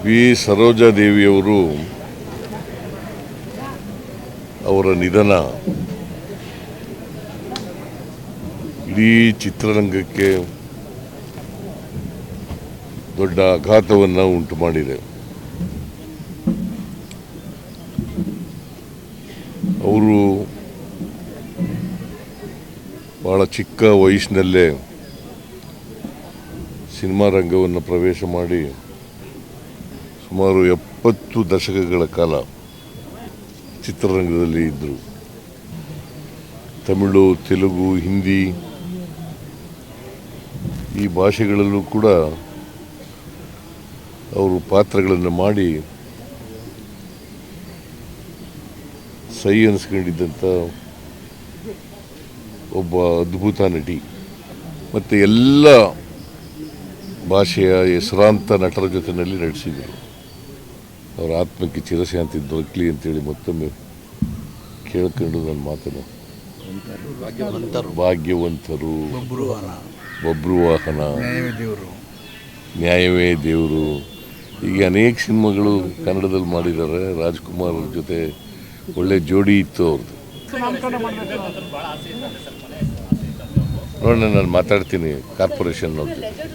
V ಸರೋಜಾದೇವಿಯವರು ಅವರ ನಿಧನ ಇಡೀ ಚಿತ್ರರಂಗಕ್ಕೆ ದೊಡ್ಡ ಆಘಾತವನ್ನು ಉಂಟು ಮಾಡಿದೆ. ಅವರು ಬಹಳ ಚಿಕ್ಕ ವಯಸ್ಸಿನಲ್ಲೇ ಸಿನಿಮಾ ರಂಗವನ್ನು ಪ್ರವೇಶ ಮಾಡಿ ಸುಮಾರು 70 ದಶಕಗಳ ಕಾಲ ಚಿತ್ರರಂಗದಲ್ಲಿ ಇದ್ದರು. ತಮಿಳು, ತೆಲುಗು, ಹಿಂದಿ ಈ ಭಾಷೆಗಳಲ್ಲೂ ಕೂಡ ಅವರು ಪಾತ್ರಗಳನ್ನು ಮಾಡಿ ಸೈ ಅನಿಸ್ಕೊಂಡಿದ್ದಂಥ ಒಬ್ಬ ಅದ್ಭುತ ನಟಿ. ಮತ್ತು ಎಲ್ಲ ಭಾಷೆಯ ಹೆಸರಾಂತ ನಟರ ಜೊತೆಯಲ್ಲಿ ನಟಿಸಿದರು. ಅವರ ಆತ್ಮಕ್ಕೆ ಚಿರಶಾಂತಿ ದೊರಕಲಿ ಅಂತೇಳಿ ಮತ್ತೊಮ್ಮೆ ಕೇಳ್ಕೊಂಡು ನನ್ನ ಮಾತನ್ನು ಭಾಗ್ಯವಂತರು, ಬಬ್ರುವಾಹನ, ನ್ಯಾಯವೇ ದೇವರು, ಹೀಗೆ ಅನೇಕ ಸಿನಿಮಾಗಳು ಕನ್ನಡದಲ್ಲಿ ಮಾಡಿದ್ದಾರೆ. ರಾಜ್ಕುಮಾರ್ ಅವ್ರ ಜೊತೆ ಒಳ್ಳೆ ಜೋಡಿ ಇತ್ತು ಅವ್ರದ್ದು. ನೋಡೋಣ, ನಾನು ಮಾತಾಡ್ತೀನಿ ಕಾರ್ಪೊರೇಷನ್ ಅವ್ರ ಜೊತೆ.